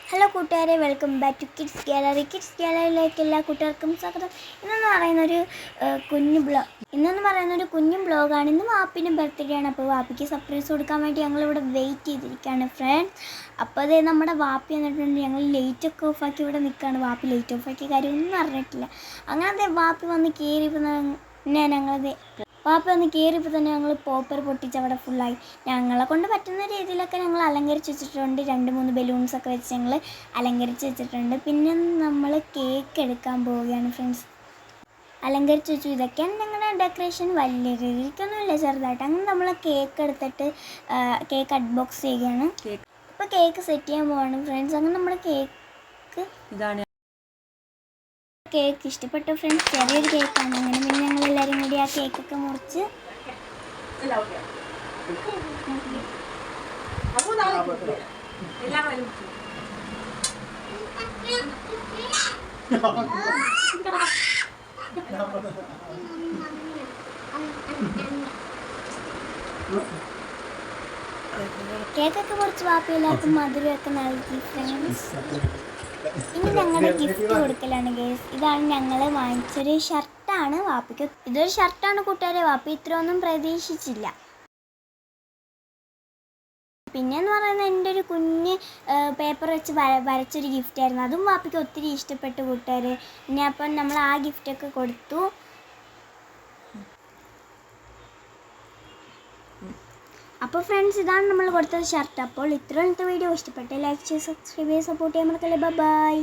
Hello കൂട്ടുകാരെ, welcome back to kids gallery. Kids ഗാലറിയിലേക്ക് എല്ലാ കൂട്ടുകാർക്കും സ്വാഗതം. ഇന്നെന്ന് പറയുന്നൊരു കുഞ്ഞു ബ്ലോഗാണ്. ഇന്ന് വാപ്പിൻ്റെ ബർത്ത്ഡേ ആണ്. അപ്പോൾ വാപ്പിക്ക് സർപ്രൈസ് കൊടുക്കാൻ വേണ്ടി ഞങ്ങളിവിടെ വെയിറ്റ് ചെയ്തിരിക്കുകയാണ് ഫ്രണ്ട്സ്. അപ്പോൾ അതേ നമ്മുടെ വാപ്പി വന്നിട്ടുണ്ട്. ഞങ്ങൾ ലൈറ്റൊക്കെ ഓഫാക്കി ഇവിടെ നിൽക്കുകയാണ്. വാപ്പി ലൈറ്റ് ഓഫാക്കിയ കാര്യമൊന്നും അറിഞ്ഞിട്ടില്ല. അങ്ങനത്തെ വാപ്പി വന്ന് കയറിയപ്പോൾ വാപ്പ വന്ന് കയറിയപ്പോൾ തന്നെ ഞങ്ങൾ പോപ്പർ പൊട്ടിച്ച് അവിടെ ഫുള്ളായി. ഞങ്ങളെ കൊണ്ട് പറ്റുന്ന രീതിയിലൊക്കെ ഞങ്ങൾ അലങ്കരിച്ച് വെച്ചിട്ടുണ്ട്. 2-3 ബലൂൺസൊക്കെ വെച്ച് ഞങ്ങൾ അലങ്കരിച്ച് വെച്ചിട്ടുണ്ട്. പിന്നെ നമ്മൾ കേക്ക് എടുക്കാൻ പോവുകയാണ് ഫ്രണ്ട്സ്. അലങ്കരിച്ച് വെച്ചു. ഇതൊക്കെയാണ് ഞങ്ങളുടെ ഡെക്കറേഷൻ. വലിയ രീതിക്കൊന്നുമില്ല, ചെറുതായിട്ട്. അങ്ങനെ നമ്മൾ കേക്ക് എടുത്തിട്ട് കേക്ക് അൺബോക്സ് ചെയ്യുകയാണ്. ഇപ്പോൾ കേക്ക് സെറ്റ് ചെയ്യാൻ പോവാണ് ഫ്രണ്ട്സ്. അങ്ങനെ നമ്മൾ കേക്ക് ഇഷ്ടപ്പെട്ടു ഫ്രണ്ട്സ്. ചെറിയൊരു കേക്കാണ്. അങ്ങനെ പിന്നെ ഞങ്ങളെല്ലാവരും കൂടി ആ കേക്കൊക്കെ മുറിച്ച് കേക്കൊക്കെ മുറിച്ച് വാപ്പി എല്ലാവർക്കും മധുരമൊക്കെ നൽകി ഫ്രണ്ട്സ്. ഇനി ഞങ്ങളുടെ ഗിഫ്റ്റ് കൊടുക്കലാണ് ഗേസ്. ഇതാണ് ഞങ്ങൾ വാങ്ങിച്ചൊരു ഷർട്ടാണ് വാപ്പിക്ക്. ഇതൊരു ഷർട്ടാണ് കൂട്ടുകാരെ. വാപ്പി ഇത്രയൊന്നും പ്രതീക്ഷിച്ചില്ല. പിന്നെയെന്ന് പറയുന്നത് എൻ്റെ ഒരു കുഞ്ഞ് പേപ്പർ വെച്ച് വരച്ചൊരു ഗിഫ്റ്റായിരുന്നു. അതും വാപ്പിക്ക് ഒത്തിരി ഇഷ്ടപ്പെട്ടു കൂട്ടുകാർ. ഇനി അപ്പം നമ്മൾ ആ ഗിഫ്റ്റൊക്കെ കൊടുത്തു. അപ്പോൾ ഫ്രണ്ട്സ്, ഇതാണ് നമ്മൾ കൊടുത്തത് ഷർട്ട്. അപ്പോൾ ഇത്രയും വീഡിയോ ഇഷ്ടപ്പെട്ടു ലൈക്ക് ചെയ്ത് സബ്സ്ക്രൈബ് ചെയ്ത് സപ്പോർട്ട് ചെയ്യാൻ മറക്കല്ലേ. ബൈ.